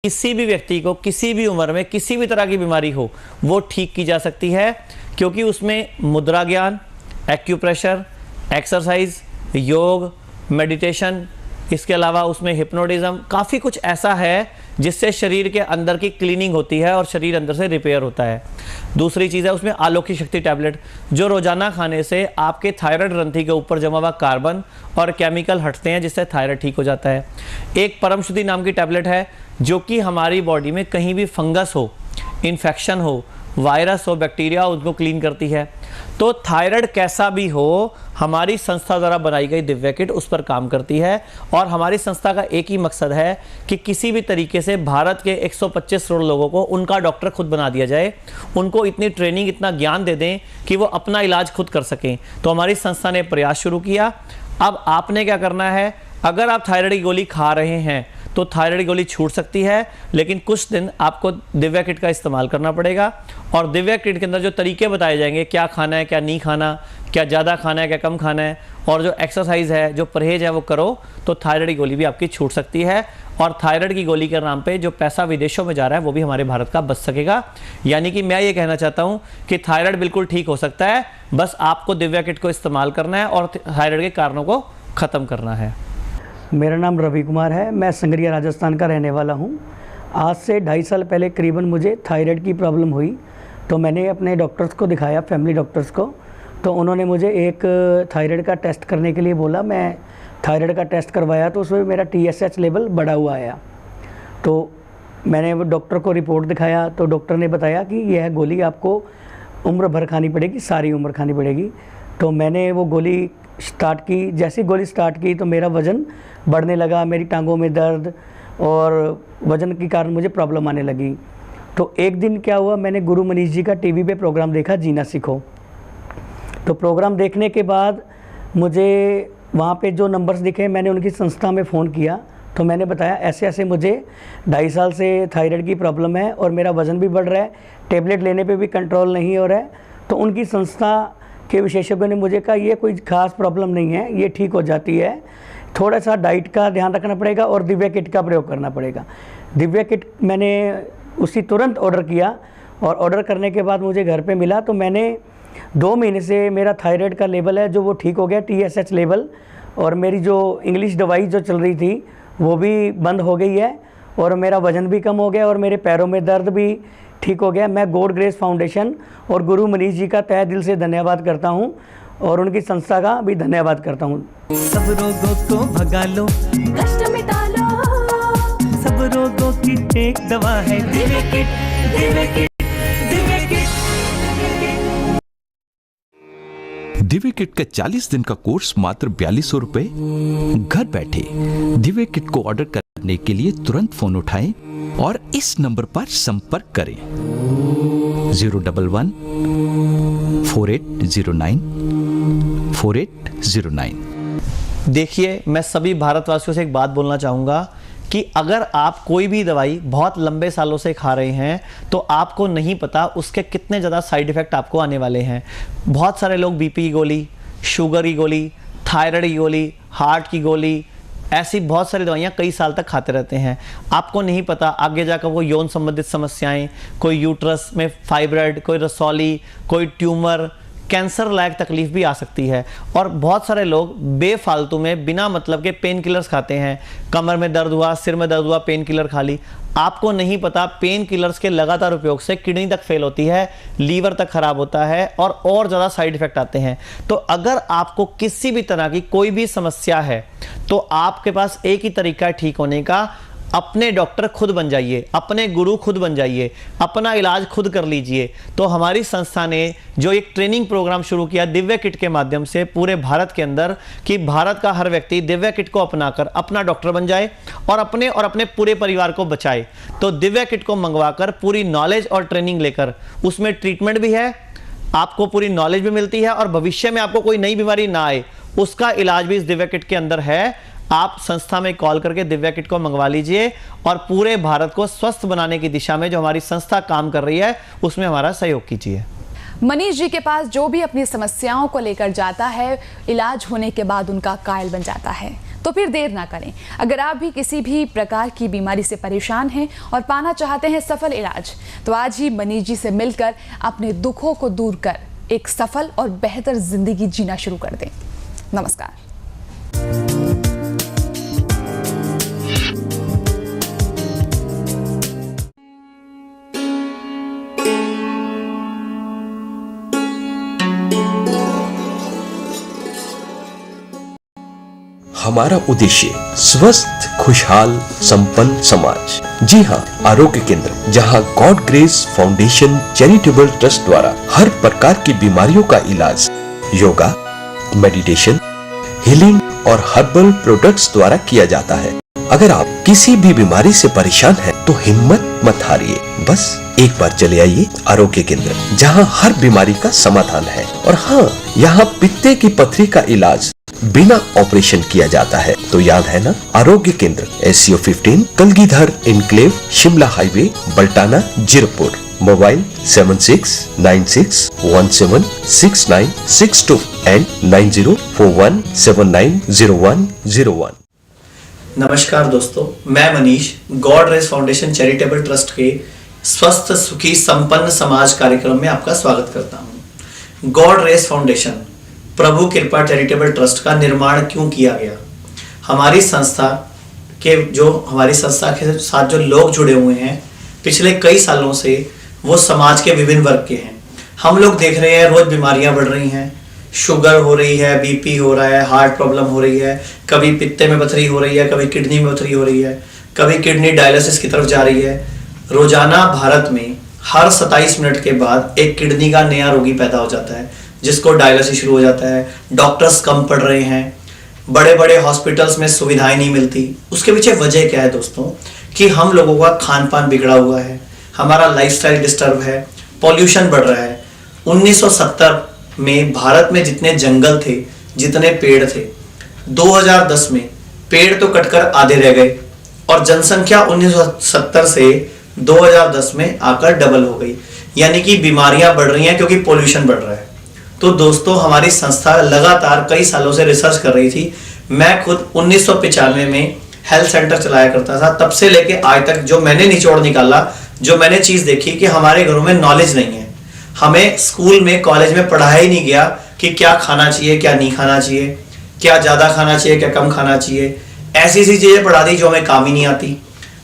किसी भी व्यक्ति को किसी भी उम्र में किसी भी तरह की बीमारी हो वो ठीक की जा सकती है, क्योंकि उसमें मुद्रा ज्ञान, एक्यूप्रेशर, एक्सरसाइज, योग, मेडिटेशन, इसके अलावा उसमें हिप्नोटिज्म, काफ़ी कुछ ऐसा है जिससे शरीर के अंदर की क्लीनिंग होती है और शरीर अंदर से रिपेयर होता है। दूसरी चीज़ है उसमें आलोकी शक्ति टैबलेट, जो रोजाना खाने से आपके थायराइड ग्रंथि के ऊपर जमा हुआ कार्बन और केमिकल हटते हैं, जिससे थायराइड ठीक हो जाता है। एक परम शुद्धि नाम की टैबलेट है जो कि हमारी बॉडी में कहीं भी फंगस हो, इन्फेक्शन हो, वायरस हो, बैक्टीरिया हो, उनको क्लीन करती है। तो थायराइड कैसा भी हो, हमारी संस्था द्वारा बनाई गई दिव्या किट उस पर काम करती है। और हमारी संस्था का एक ही मकसद है कि किसी भी तरीके से भारत के 125 करोड़ लोगों को उनका डॉक्टर खुद बना दिया जाए, उनको इतनी ट्रेनिंग, इतना ज्ञान दे दें कि वो अपना इलाज खुद कर सकें। तो हमारी संस्था ने प्रयास शुरू किया। अब आपने क्या करना है, अगर आप थायराइड की गोली खा रहे हैं तो थायराइड की गोली छूट सकती है, लेकिन कुछ दिन आपको दिव्या किट का इस्तेमाल करना पड़ेगा। और दिव्या किट के अंदर जो तरीके बताए जाएंगे, क्या खाना है, क्या नहीं खाना, क्या ज़्यादा खाना है, क्या कम खाना है, और जो एक्सरसाइज है, जो परहेज है वो करो, तो थायराइड की गोली भी आपकी छूट सकती है। और थायराइड की गोली के नाम पे जो पैसा विदेशों में जा रहा है वो भी हमारे भारत का बच सकेगा। यानी कि मैं ये कहना चाहता हूँ कि थायराइड बिल्कुल ठीक हो सकता है, बस आपको दिव्या किट को इस्तेमाल करना है और थायराइड के कारणों को ख़त्म करना है। मेरा नाम रवि कुमार है, मैं संगरिया राजस्थान का रहने वाला हूँ। आज से 2.5 साल पहले करीबन मुझे थायराइड की प्रॉब्लम हुई, तो मैंने अपने डॉक्टर्स को दिखाया, फैमिली डॉक्टर्स को। तो उन्होंने मुझे एक थायराइड का टेस्ट करने के लिए बोला। मैं थायराइड का टेस्ट करवाया तो उसमें मेरा TSH लेवल बढ़ा हुआ आया। तो मैंने वो डॉक्टर को रिपोर्ट दिखाया, तो डॉक्टर ने बताया कि यह गोली आपको उम्र भर खानी पड़ेगी, सारी उम्र खानी पड़ेगी। तो मैंने वो गोली स्टार्ट की। जैसी गोली स्टार्ट की तो मेरा वज़न बढ़ने लगा, मेरी टांगों में दर्द और वज़न के कारण मुझे प्रॉब्लम आने लगी। तो एक दिन क्या हुआ, मैंने गुरु मनीष जी का टीवी पे प्रोग्राम देखा, जीना सीखो। तो प्रोग्राम देखने के बाद मुझे वहाँ पे जो नंबर्स दिखे, मैंने उनकी संस्था में फ़ोन किया। तो मैंने बताया ऐसे ऐसे मुझे 2.5 साल से थायराइड की प्रॉब्लम है और मेरा वज़न भी बढ़ रहा है, टेबलेट लेने पे भी कंट्रोल नहीं हो रहा है। तो उनकी संस्था के विशेषज्ञों ने मुझे कहा ये कोई ख़ास प्रॉब्लम नहीं है, ये ठीक हो जाती है, थोड़ा सा डाइट का ध्यान रखना पड़ेगा और दिव्या किट का प्रयोग करना पड़ेगा। दिव्या किट मैंने उसी तुरंत ऑर्डर किया और ऑर्डर करने के बाद मुझे घर पे मिला। तो मैंने 2 महीने से मेरा थायराइड का लेवल है जो वो ठीक हो गया, TSH लेवल, और मेरी जो इंग्लिश दवाई जो चल रही थी वो भी बंद हो गई है और मेरा वज़न भी कम हो गया और मेरे पैरों में दर्द भी ठीक हो गया। मैं गॉड ग्रेस फाउंडेशन और गुरु मनीष जी का तहे दिल से धन्यवाद करता हूं और उनकी संस्था का भी धन्यवाद करता हूं। सब रोगों को भगा लो, कष्ट मिटा लो, सब रोगों की एक दवा है Divya kit, Divya kit, Divya kit. Divya kit का 40 दिन का कोर्स मात्र 4200 रुपए। घर बैठे दिव्या किट को ऑर्डर करने के लिए तुरंत फोन उठाएं और इस नंबर पर संपर्क करें 011 4809 4809। देखिए, मैं सभी भारतवासियों से एक बात बोलना चाहूँगा कि अगर आप कोई भी दवाई बहुत लंबे सालों से खा रहे हैं तो आपको नहीं पता उसके कितने ज़्यादा साइड इफ़ेक्ट आपको आने वाले हैं। बहुत सारे लोग BP की गोली, शुगर की गोली, थायराइड की गोली, हार्ट की गोली, ऐसी बहुत सारी दवाइयाँ कई साल तक खाते रहते हैं। आपको नहीं पता आगे जाकर वो यौन संबंधित समस्याएं, कोई यूट्रस में फाइब्रॉइड, कोई रसौली, कोई ट्यूमर, कैंसर लायक तकलीफ भी आ सकती है। और बहुत सारे लोग बेफालतू में बिना मतलब के पेन किलर्स खाते हैं। कमर में दर्द हुआ, सिर में दर्द हुआ, पेन किलर खा ली। आपको नहीं पता पेन किलर्स के लगातार उपयोग से किडनी तक फेल होती है, लीवर तक खराब होता है और ज़्यादा साइड इफेक्ट आते हैं। तो अगर आपको किसी भी तरह की कोई भी समस्या है तो आपके पास एक ही तरीका है ठीक होने का, अपने डॉक्टर खुद बन जाइए, अपने गुरु खुद बन जाइए, अपना इलाज खुद कर लीजिए। तो हमारी संस्था ने जो एक ट्रेनिंग प्रोग्राम शुरू किया दिव्या किट के माध्यम से पूरे भारत के अंदर, कि भारत का हर व्यक्ति दिव्या किट को अपनाकर अपना डॉक्टर बन जाए और अपने पूरे परिवार को बचाए। तो दिव्या किट को मंगवाकर पूरी नॉलेज और ट्रेनिंग लेकर, उसमें ट्रीटमेंट भी है, आपको पूरी नॉलेज भी मिलती है और भविष्य में आपको कोई नई बीमारी ना आए उसका इलाज भी इस दिव्या किट के अंदर है। आप संस्था में कॉल करके दिव्या किट को मंगवा लीजिए और पूरे भारत को स्वस्थ बनाने की दिशा में जो हमारी संस्था काम कर रही है उसमें हमारा सहयोग कीजिए। मनीष जी के पास जो भी अपनी समस्याओं को लेकर जाता है, इलाज होने के बाद उनका कायल बन जाता है। तो फिर देर ना करें। अगर आप भी किसी भी प्रकार की बीमारी से परेशान हैं और पाना चाहते हैं सफल इलाज, तो आज ही मनीष जी से मिलकर अपने दुखों को दूर कर एक सफल और बेहतर जिंदगी जीना शुरू कर दें। नमस्कार। हमारा उद्देश्य स्वस्थ, खुशहाल, संपन्न समाज। जी हाँ, आरोग्य केंद्र, जहाँ God grace foundation Charitable trust द्वारा हर प्रकार की बीमारियों का इलाज योगा, मेडिटेशन, हीलिंग और हर्बल प्रोडक्ट्स द्वारा किया जाता है। अगर आप किसी भी बीमारी से परेशान हैं, तो हिम्मत मत हारिए, बस एक बार चले आइए आरोग्य केंद्र, जहाँ हर बीमारी का समाधान है। और हाँ, यहाँ पित्ते की पथरी का इलाज बिना ऑपरेशन किया जाता है। तो याद है ना, आरोग्य Kendra, SCO 15, Kalgidhar enclave, Shimla highway, Baltana, Zirakpur. Mobile 7696176962 and 9041790101। नमस्कार दोस्तों, मैं Manish God Grace Foundation Charitable Trust के स्वस्थ, सुखी, संपन्न समाज कार्यक्रम में आपका स्वागत करता हूं। गॉड रेस फाउंडेशन प्रभु कृपा चैरिटेबल ट्रस्ट का निर्माण क्यों किया गया? हमारी संस्था के साथ जो लोग जुड़े हुए हैं पिछले कई सालों से, वो समाज के विभिन्न वर्ग के हैं। हम लोग देख रहे हैं रोज बीमारियां बढ़ रही हैं, शुगर हो रही है, बीपी हो रहा है, हार्ट प्रॉब्लम हो रही है, कभी पित्ते में पथरी हो रही है, कभी किडनी में पथरी हो रही है, कभी किडनी डायलिसिस की तरफ जा रही है। रोजाना भारत में हर 27 मिनट के बाद एक किडनी का नया रोगी पैदा हो जाता है, जिसको डायलिसिस शुरू हो जाता है। डॉक्टर्स कम पड़ रहे हैं, बड़े बड़े हॉस्पिटल्स में सुविधाएं नहीं मिलती। उसके पीछे वजह क्या है दोस्तों? कि हम लोगों का खान पान बिगड़ा हुआ है, हमारा लाइफस्टाइल डिस्टर्ब है, पॉल्यूशन बढ़ रहा है। 1970 में भारत में जितने जंगल थे, जितने पेड़ थे, 2010 में पेड़ तो कटकर आधे रह गए और जनसंख्या 1970 से 2010 में आकर डबल हो गई। यानी कि बीमारियां बढ़ रही हैं क्योंकि पॉल्यूशन बढ़ रहा है। तो दोस्तों, हमारी संस्था लगातार कई सालों से रिसर्च कर रही थी। मैं खुद 1995 में हेल्थ सेंटर चलाया करता था। तब से लेके आज तक जो मैंने निचोड़ निकाला, जो मैंने चीज देखी कि हमारे घरों में नॉलेज नहीं है। हमें स्कूल में, कॉलेज में पढ़ाया ही नहीं गया कि क्या खाना चाहिए, क्या नहीं खाना चाहिए, क्या ज्यादा खाना चाहिए, क्या कम खाना चाहिए। ऐसी सी चीजें पढ़ा दी जो हमें काम ही नहीं आती।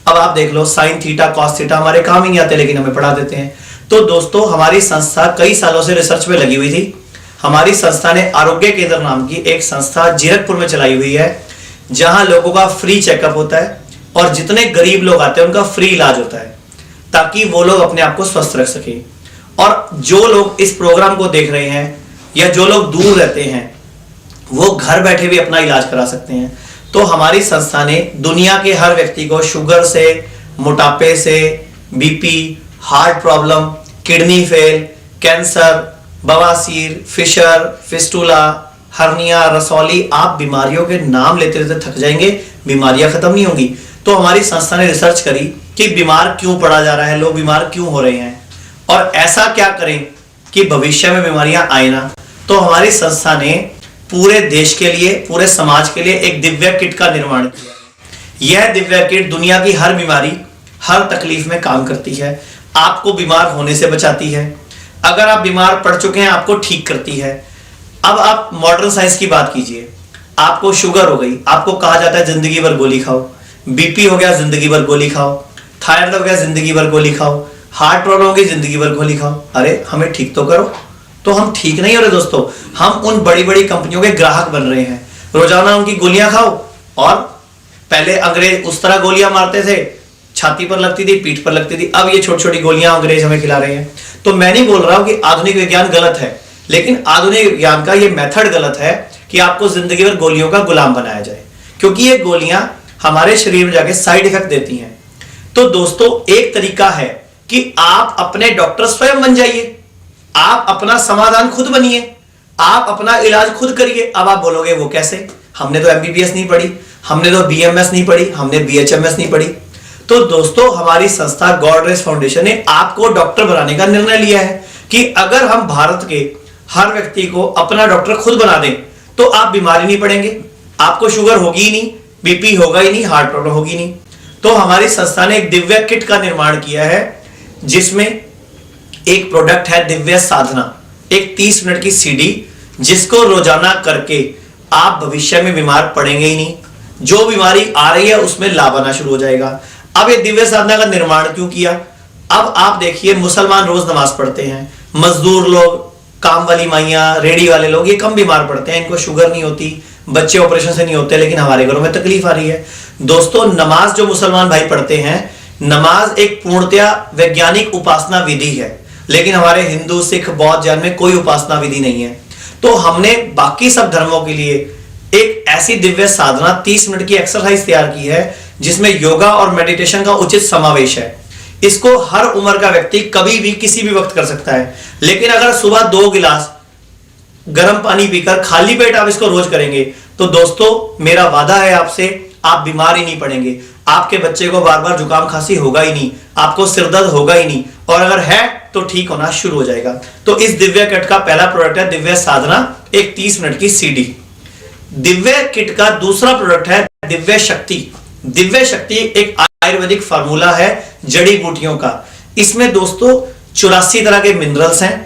अब आप देख लो, साइन थीटा, कॉस थीटा हमारे काम ही नहीं आते, लेकिन हमें पढ़ा देते हैं। तो दोस्तों, हमारी संस्था कई सालों से रिसर्च में लगी हुई थी। हमारी संस्था ने आरोग्य केंद्र नाम की एक संस्था जीरकपुर में चलाई हुई है, जहां लोगों का फ्री चेकअप होता है और जितने गरीब लोग आते हैं उनका फ्री इलाज होता है, ताकि वो लोग अपने आप को स्वस्थ रख सके। और जो लोग इस प्रोग्राम को देख रहे हैं या जो लोग दूर रहते हैं, वो घर बैठे भी अपना इलाज करा सकते हैं। तो हमारी संस्था ने दुनिया के हर व्यक्ति को शुगर से, मोटापे से, BP, heart problem, kidney fail, cancer, बवासीर, फिशर, फिस्टुला, हर्निया, रसौली, आप बीमारियों के नाम लेते लेते थक जाएंगे, बीमारियां खत्म नहीं होंगी। तो हमारी संस्था ने रिसर्च करी कि बीमार क्यों पड़ा जा रहा है, लोग बीमार क्यों हो रहे हैं और ऐसा क्या करें कि भविष्य में बीमारियां आए ना। तो हमारी संस्था ने पूरे देश के लिए, पूरे समाज के लिए एक दिव्य किट का निर्माण किया। यह दिव्य किट दुनिया की हर बीमारी, हर तकलीफ में काम करती है। आपको बीमार होने से बचाती है, अगर आप बीमार पड़ चुके हैं आपको ठीक करती है। अब आप मॉडर्न साइंस की बात कीजिए, आपको शुगर हो गई, आपको कहा जाता है जिंदगी भर गोली खाओ, बीपी हो गया जिंदगी भर गोली खाओ, थायराइड हो गया जिंदगी भर गोली खाओ, हार्ट प्रॉब्लम हो गई जिंदगी भर गोली खाओ। अरे हमें ठीक तो करो। तो हम ठीक नहीं हो रहे दोस्तों, हम उन बड़ी बड़ी कंपनियों के ग्राहक बन रहे हैं। रोजाना उनकी गोलियां खाओ। और पहले अंग्रेज उस तरह गोलियां मारते थे, छाती पर लगती थी, पीठ पर लगती थी। अब ये छोटी छोटी गोलियां अंग्रेज हमें खिला रहे हैं। तो मैं नहीं बोल रहा हूं कि आधुनिक विज्ञान गलत है, लेकिन आधुनिक विज्ञान का ये मेथड गलत है कि आपको जिंदगी भर गोलियों का गुलाम बनाया जाए, क्योंकि ये गोलियां हमारे शरीर में जाके साइड इफेक्ट देती हैं। तो दोस्तों, एक तरीका है कि आप अपने डॉक्टर स्वयं बन जाइए, आप अपना समाधान खुद बनिए, आप अपना इलाज खुद करिए। अब आप बोलोगे वो कैसे? हमने तो MBBS नहीं पढ़ी, हमने तो BMS नहीं पढ़ी, हमने BHMS नहीं पढ़ी। तो दोस्तों, हमारी संस्था गॉड रेस फाउंडेशन ने आपको डॉक्टर बनाने का निर्णय लिया है कि अगर हम भारत के हर व्यक्ति को अपना डॉक्टर खुद बना दें तो आप बीमारी नहीं पड़ेंगे, आपको शुगर होगी ही नहीं, बीपी होगा ही नहीं, हार्ट प्रॉब्लम होगी नहीं। तो हमारी संस्था ने एक दिव्य किट का निर्माण किया है, जिसमें एक प्रोडक्ट है दिव्य साधना, एक 30 मिनट की सीडी, जिसको रोजाना करके आप भविष्य में बीमार पड़ेंगे ही नहीं। जो बीमारी आ रही है उसमें लाभ आना शुरू हो जाएगा। अब ये दिव्य साधना का निर्माण क्यों किया? अब आप देखिए, मुसलमान रोज नमाज पढ़ते हैं, मजदूर लोग, काम वाली माइयां, रेडी वाले लोग, ये कम बीमार पड़ते हैं, इनको शुगर नहीं होती, बच्चे ऑपरेशन से नहीं होते, लेकिन हमारे घरों में तकलीफ आ रही है। दोस्तों, नमाज जो मुसलमान भाई पढ़ते हैं, नमाज एक पूर्णतया वैज्ञानिक उपासना विधि है, लेकिन हमारे हिंदू, सिख, बौद्ध, जैन में कोई उपासना विधि नहीं है। तो हमने बाकी सब धर्मों के लिए एक ऐसी दिव्य साधना 30 मिनट की एक्सरसाइज तैयार की है, जिसमें योगा और मेडिटेशन का उचित समावेश है। इसको हर उम्र का व्यक्ति कभी भी किसी भी वक्त कर सकता है, लेकिन अगर सुबह 2 गिलास गर्म पानी पीकर खाली पेट आप इसको रोज करेंगे तो दोस्तों, मेरा वादा है आपसे, आप बीमार ही नहीं पड़ेंगे। आपके बच्चे को बार बार जुकाम खांसी होगा ही नहीं, आपको सिरदर्द होगा ही नहीं, और अगर है तो ठीक होना शुरू हो जाएगा। तो इस दिव्य किट का पहला प्रोडक्ट है दिव्य साधना, एक 30 मिनट की सीडी। दिव्य किट का दूसरा प्रोडक्ट है दिव्य शक्ति। दिव्य शक्ति एक आयुर्वेदिक फार्मूला है जड़ी बूटियों का। इसमें दोस्तों 84 तरह के मिनरल्स हैं,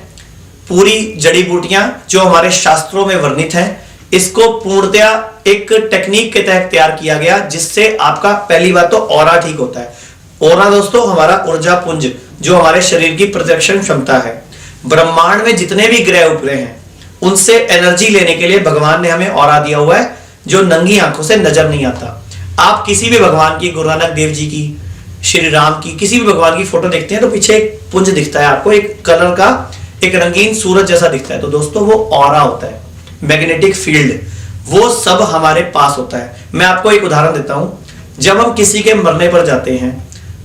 पूरी जड़ी बूटियां जो हमारे शास्त्रों में वर्णित हैं। इसको पूर्णतया एक टेक्निक के तहत तैयार किया गया, जिससे आपका पहली बात तो ऑरा ठीक होता है। ऑरा दोस्तों हमारा ऊर्जा पुंज, जो हमारे शरीर की प्रतिरक्षण क्षमता है। ब्रह्मांड में जितने भी ग्रह उपग्रह हैं, उनसे एनर्जी लेने के लिए भगवान ने हमें ऑरा दिया हुआ है, जो नंगी आंखों से नजर नहीं आता। आप किसी भी भगवान की, गुरु नानक देव जी की, श्री राम की, किसी भी भगवान की फोटो देखते हैं तो पीछे एक पुंज दिखता है आपको, एक कलर का, एक रंगीन सूरज जैसा दिखता है। तो दोस्तों वो ऑरा होता है, मैग्नेटिक फील्ड, वो सब हमारे पास होता है। मैं आपको एक उदाहरण देता हूं। जब हम किसी के मरने पर जाते हैं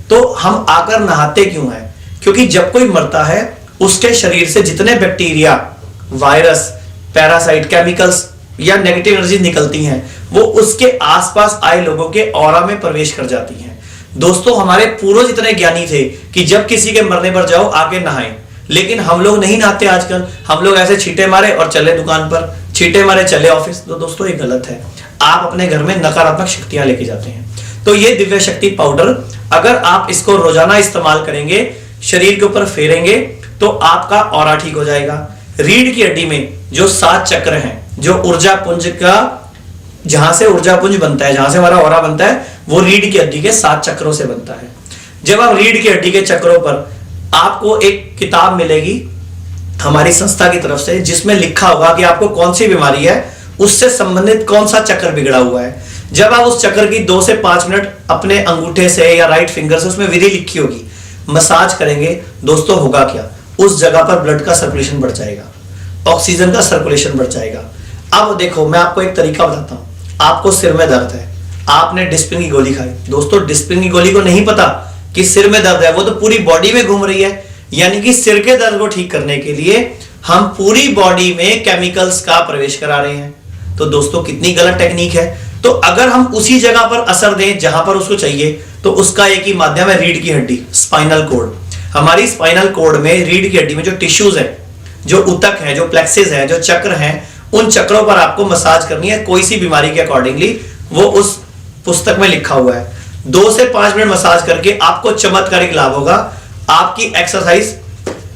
तो हम आकर नहाते क्यों हैं? क्योंकि जब कोई मरता है उसके शरीर से जितने बैक्टीरिया, वायरस, पैरासाइट, केमिकल्स या नेगेटिव एनर्जी निकलती हैं, वो उसके आसपास आए लोगों के ऑरा में प्रवेश कर जाती हैं। दोस्तों, हमारे पूर्वज इतने ज्ञानी थे कि जब किसी के मरने पर जाओ आके नहाएं, लेकिन हम लोग नहीं नहाते आजकल। हम लोग ऐसे छींटे मारे और चले दुकान पर, छींटे मारे चले ऑफिस। तो दोस्तों ये गलत है। आप अपने घर में नकारात्मक शक्तियां लेके जाते हैं। तो ये दिव्य शक्ति पाउडर, अगर आप इसको रोजाना इस्तेमाल करेंगे, शरीर के ऊपर फेरेंगे, तो आपका ऑरा ठीक हो जाएगा। रीढ़ की हड्डी में जो 7 चक्र हैं, जो ऊर्जा पुंज का, जहां से ऊर्जा पुंज बनता है, जहां से हमारा ऑरा बनता है, वो रीढ़ की हड्डी के 7 चक्रों से बनता है। जब आप रीढ़ की हड्डी के चक्रों पर, आपको एक किताब मिलेगी हमारी संस्था की तरफ से, जिसमें लिखा होगा कि आपको कौन सी बीमारी है, उससे संबंधित कौन सा चक्र बिगड़ा हुआ है। जब आप उस चक्र की 2 से 5 मिनट अपने अंगूठे से या राइट फिंगर से, उसमें विधि लिखी होगी, मसाज करेंगे, दोस्तों होगा क्या, उस जगह पर ब्लड का सर्कुलेशन बढ़ जाएगा, ऑक्सीजन का सर्कुलेशन बढ़ जाएगा। अब देखो, मैं आपको एक तरीका बताता हूं। आपको सिर में दर्द है, आपने डिस्प्रिन की गोली खाई। दोस्तों, डिस्प्रिन की गोली को नहीं पता कि सिर में दर्द है, वो तो पूरी बॉडी में घूम रही है। यानी कि सिर के दर्द को ठीक करने के लिए हम पूरी बॉडी में केमिकल्स का प्रवेश करा रहे हैं। तो दोस्तों, कितनी गलत टेक्निक है। तो अगर हम उसी जगह पर असर दें जहां पर उसको चाहिए, तो उसका एक ही माध्यम है रीढ़ की हड्डी, स्पाइनल कॉर्ड। हमारी स्पाइनल कॉर्ड में, रीढ़ की हड्डी में जो टिश्यूज है, जो उतक है, जो प्लेक्सेस है, जो चक्र हैं, उन चक्रों पर आपको मसाज करनी है, कोई सी बीमारी के अकॉर्डिंगली। वो उस पुस्तक में लिखा हुआ है। 2 से 5 मिनट मसाज करके आपको चमत्कारिक लाभ होगा। आपकी एक्सरसाइज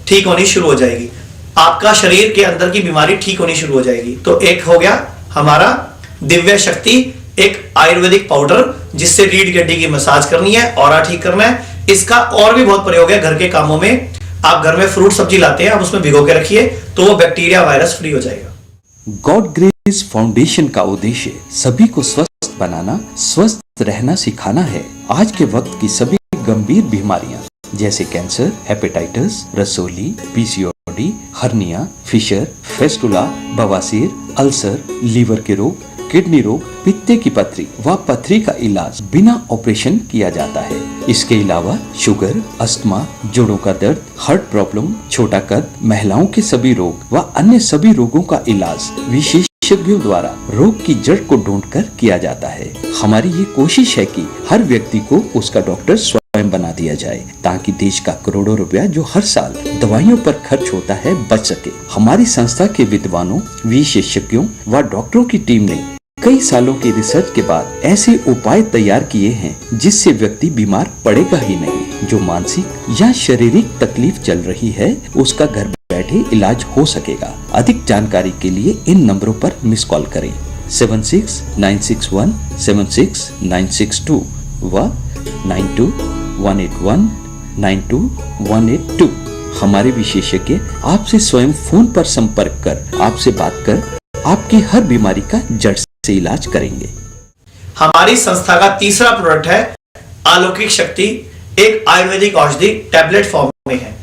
ठीक होनी शुरू हो जाएगी, आपका शरीर के अंदर की बीमारी ठीक होनी शुरू हो जाएगी। तो एक हो गया हमारा दिव्य शक्ति, एक आयुर्वेदिक पाउडर, जिससे रीढ़ की हड्डी की मसाज करनी है, ऑरा ठीक करना है। इसका और भी बहुत प्रयोग है घर के कामों में। आप घर में फ्रूट सब्जी लाते हैं, आप उसमें भिगो के रखिए, तो वो बैक्टीरिया, वायरस फ्री हो जाएगा। गॉड ग्रेस फाउंडेशन का उद्देश्य सभी को स्वस्थ बनाना, स्वस्थ रहना सिखाना है। आज के वक्त की सभी गंभीर बीमारियां जैसे कैंसर, हेपेटाइटिस, रसोली, पीसीओडी, हर्निया, फिशर, फेस्टुला, बवासीर, अल्सर, लीवर के रोग, किडनी रोग, पित्ते की पथरी व पथरी का इलाज बिना ऑपरेशन किया जाता है। इसके अलावा शुगर, अस्थमा, जोड़ों का दर्द, हार्ट प्रॉब्लम, छोटा कद, महिलाओं के सभी रोग व अन्य सभी रोगों का इलाज विशेषज्ञों द्वारा रोग की जड़ को ढूंढकर किया जाता है। हमारी ये कोशिश है कि हर व्यक्ति को उसका डॉक्टर स्वयं बना दिया जाए, ताकि देश का करोड़ों रुपया जो हर साल दवाइयों पर खर्च होता है बच सके। हमारी संस्था के विद्वानों, विशेषज्ञों व डॉक्टरों की टीम ने कई सालों की रिसर्च के बाद ऐसे उपाय तैयार किए हैं जिससे व्यक्ति बीमार पड़ेगा ही नहीं। जो मानसिक या शारीरिक तकलीफ चल रही है उसका घर बैठे इलाज हो सकेगा। अधिक जानकारी के लिए इन नंबरों पर मिस कॉल करें 7696176962 व 9218192182। हमारे विशेषज्ञ आपसे स्वयं फोन पर संपर्क कर आपसे बात कर आपकी हर बीमारी का जड़ से इलाज करेंगे। हमारी संस्था का तीसरा प्रोडक्ट है अलौकिक शक्ति। एक आयुर्वेदिक औषधि टैबलेट फॉर्म में है।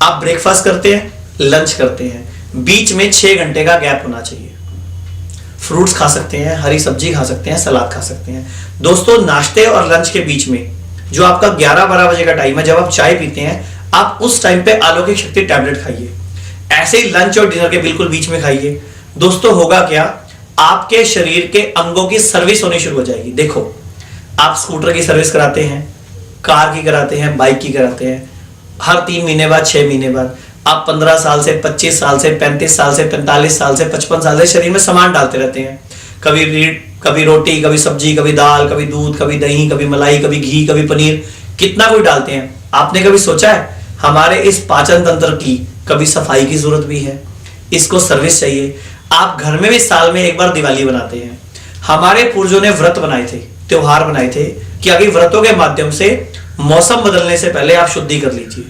आप ब्रेकफास्ट करते हैं, लंच करते हैं, बीच में 6 घंटे का गैप होना चाहिए। फ्रूट्स खा सकते हैं, हरी सब्जी खा सकते हैं, सलाद खा सकते हैं। दोस्तों, नाश्ते और लंच के बीच में जो आपका 11-12 बजे का टाइम है, जब आप चाय पीते हैं, आप उस टाइम पे अलौकिक शक्ति टैबलेट खाइए। ऐसे ही लंच और डिनर के बिल्कुल बीच में खाइए। दोस्तों, होगा क्या, आपके शरीर के अंगों की सर्विस होनी शुरू हो जाएगी। देखो, आप स्कूटर की सर्विस कराते हैं, कार की कराते हैं, बाइक की कराते हैं, हर 3 महीने बाद, 6 महीने बाद। आप 15 साल से, 25 साल से, 35 साल से, 45 साल से, 55 साल से शरीर में सामान डालते रहते हैं। कभी रीढ़, कभी रोटी, कभी सब्जी, कभी दाल, कभी दूध, कभी दही, कभी मलाई, कभी घी, कभी पनीर, कितना कुछ डालते हैं। आपने कभी सोचा है हमारे इस पाचन तंत्र की कभी सफाई की जरूरत भी है? इसको सर्विस चाहिए। आप घर में भी साल में एक बार दिवाली बनाते हैं। हमारे पूर्वजों ने व्रत बनाए थे, त्योहार बनाए थे कि आगे व्रतों के माध्यम से मौसम बदलने से पहले आप शुद्धि कर लीजिए।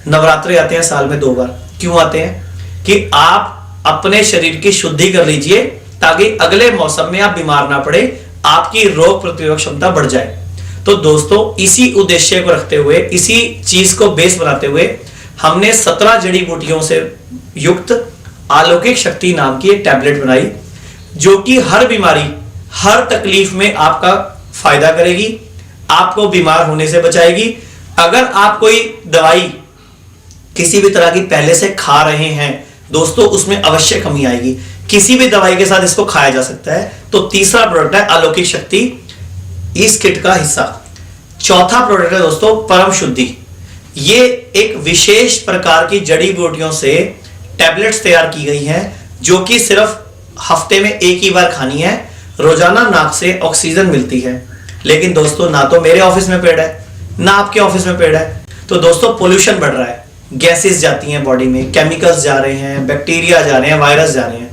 नवरात्रे आते हैं साल में 2 बार। क्यों आते हैं? कि आप अपने शरीर की शुद्धि कर लीजिए ताकि अगले मौसम में आप बीमार ना पड़े, आपकी रोग प्रतिरोधक क्षमता बढ़ जाए। तो दोस्तों, इसी उद्देश्य को रखते हुए, इसी चीज को बेस बनाते हुए हमने 17 जड़ी बूटियों से युक्त अलौकिक शक्ति नाम की एक टैबलेट बनाई, जो कि हर बीमारी, हर तकलीफ में आपका फायदा करेगी, आपको बीमार होने से बचाएगी। अगर आप कोई दवाई किसी भी तरह की पहले से खा रहे हैं दोस्तों, उसमें अवश्य कमी आएगी। किसी भी दवाई के साथ इसको खाया जा सकता है। तो तीसरा प्रोडक्ट है अलौकिक शक्ति, इस किट का हिस्सा। चौथा प्रोडक्ट है दोस्तों परम शुद्धि। ये एक विशेष प्रकार की जड़ी बूटियों से टैबलेट्स तैयार की गई हैं, जो कि सिर्फ हफ्ते में एक ही बार खानी है। रोजाना नाक से ऑक्सीजन मिलती है। लेकिन दोस्तों, ना तो मेरे ऑफिस में पेड़ है, ना आपके ऑफिस में पेड़ है। तो दोस्तों, पोल्यूशन बढ़ रहा है, गैसेस जाती हैं बॉडी में, केमिकल्स जा रहे हैं, बैक्टीरिया जा रहे हैं, वायरस जा रहे हैं।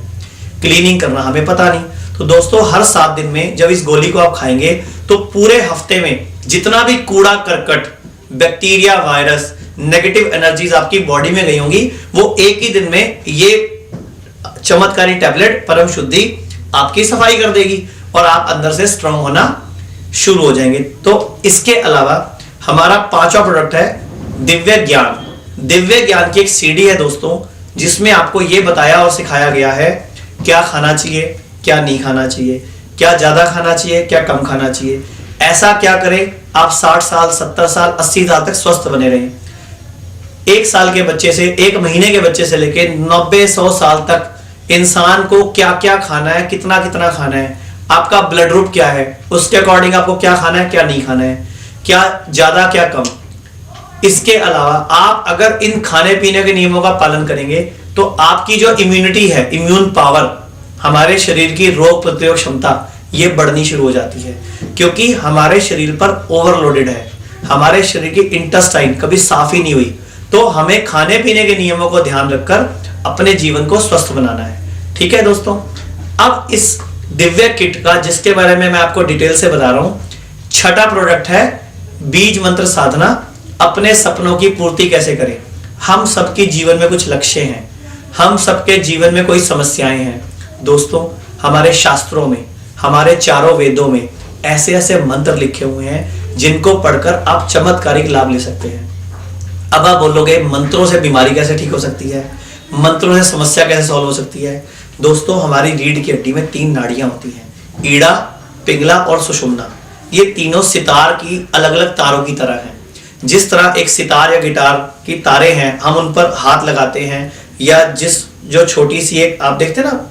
क्लीनिंग करना हमें पता नहीं। तो दोस्तों, हर 7 दिन में जब इस गोली को आप खाएंगे तो पूरे हफ्ते में जितना भी कूड़ा करकट, बैक्टीरिया, वायरस, नेगेटिव एनर्जीज आपकी बॉडी में गई होंगी, वो एक ही दिन में ये चमत्कारी टैबलेट परम शुद्धि आपकी सफाई कर देगी और आप अंदर से स्ट्रांग होना शुरू हो जाएंगे। तो इसके अलावा हमारा 5वां प्रोडक्ट है दिव्य ज्ञान। दिव्य ज्ञान की एक सीडी है दोस्तों, जिसमें आपको यह बताया और सिखाया गया है क्या खाना चाहिए, क्या नहीं खाना चाहिए, क्या ज्यादा खाना चाहिए, क्या कम खाना चाहिए, ऐसा क्या करें आप 60 साल, 70 साल, 80 साल तक स्वस्थ बने रहें। 1 साल के बच्चे से, 1 महीने के बच्चे से लेकर 90-100 साल तक इंसान को क्या क्या खाना है, कितना कितना खाना है, आपका ब्लड ग्रुप क्या है, उसके अकॉर्डिंग आपको क्या खाना है, क्या नहीं खाना है, क्या ज्यादा क्या कम। इसके अलावा आप अगर इन खाने पीने के नियमों का पालन करेंगे तो आपकी जो इम्यूनिटी है, इम्यून पावर, हमारे शरीर की रोग प्रतिरोधक क्षमता, ये बढ़नी शुरू हो जाती है। क्योंकि हमारे शरीर पर ओवरलोडेड है, हमारे शरीर की इंटेस्टाइन कभी साफ ही नहीं हुई। तो हमें खाने पीने के नियमों को ध्यान रखकर अपने जीवन को स्वस्थ बनाना है। ठीक है दोस्तों, अब इस दिव्य किट का, जिसके बारे में मैं आपको डिटेल से बता रहा हूं, 6वां प्रोडक्ट है बीज मंत्र साधना। अपने सपनों की पूर्ति कैसे करें। हम सबके जीवन में कुछ लक्ष्य हैं, हम सबके जीवन में कोई समस्याएं हैं। दोस्तों, हमारे शास्त्रों में, हमारे चारों वेदों में ऐसे ऐसे मंत्र लिखे हुए हैं जिनको पढ़कर आप चमत्कारिक लाभ ले सकते हैं। अब आप बोलोगे मंत्रों से बीमारी कैसे ठीक हो सकती है, मंत्रों से समस्या कैसे सॉल्व हो सकती है। दोस्तों, हमारी रीढ़ की हड्डी में 3 नाड़ियां होती हैं, ईड़ा, पिंगला और सुषुम्ना। ये तीनों सितार की अलग अलग तारों की तरह हैं। जिस तरह एक सितार या गिटार की तारे हैं, हम उन पर हाथ लगाते हैं, या जो छोटी सी एक आप देखते हैं ना,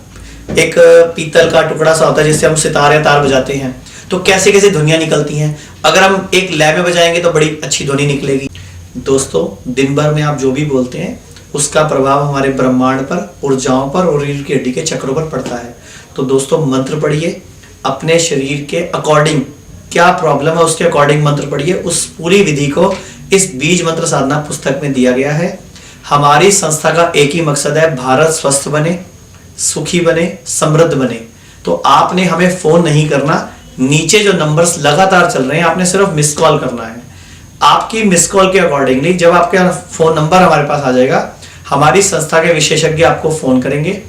एक पीतल का टुकड़ा सा होता है जिससे हम सितार या तार बजाते हैं, तो कैसे कैसे ध्वनियां निकलती हैं। अगर हम एक लय में बजाएंगे तो बड़ी अच्छी ध्वनि निकलेगी। दोस्तों, दिन भर में आप जो भी बोलते हैं उसका प्रभाव हमारे ब्रह्मांड पर, ऊर्जाओं पर और रीढ़ की हड्डी के चक्रों पर पड़ता है। तो दोस्तों मंत्र पढ़िए, अपने शरीर के अकॉर्डिंग क्या प्रॉब्लम है उसके अकॉर्डिंग मंत्र पढ़िए। उस पूरी विधि को इस बीज मंत्र साधना पुस्तक में दिया गया है। हमारी संस्था का एक ही मकसद है, भारत स्वस्थ बने, सुखी बने, समृद्ध बने। तो आपने हमें फोन नहीं करना, नीचे जो नंबर्स लगातार चल रहे हैं आपने सिर्फ मिस कॉल करना है। आपकी मिस कॉल के अकॉर्डिंगली जब आपका फोन नंबर हमारे पास आ जाएगा, हमारी संस्था के विशेषज्ञ आपको फोन करेंगे।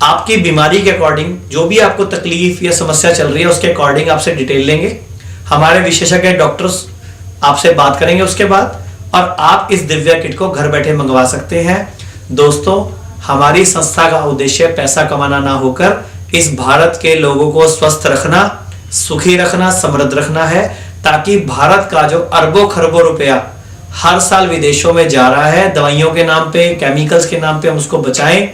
आपकी बीमारी के अकॉर्डिंग जो भी आपको तकलीफ या समस्या चल रही है उसके अकॉर्डिंग आपसे डिटेल लेंगे। हमारे विशेषज्ञ डॉक्टर्स आपसे बात करेंगे उसके बाद, और आप इस दिव्या किट को घर बैठे मंगवा सकते हैं। दोस्तों, हमारी संस्था का उद्देश्य पैसा कमाना ना होकर इस भारत के लोगों को स्वस्थ रखना, सुखी रखना, समृद्ध रखना है, ताकि भारत का जो अरबों खरबों रुपया हर साल विदेशों में जा रहा है दवाइयों के नाम पे, केमिकल्स के नाम पे, हम उसको बचाएं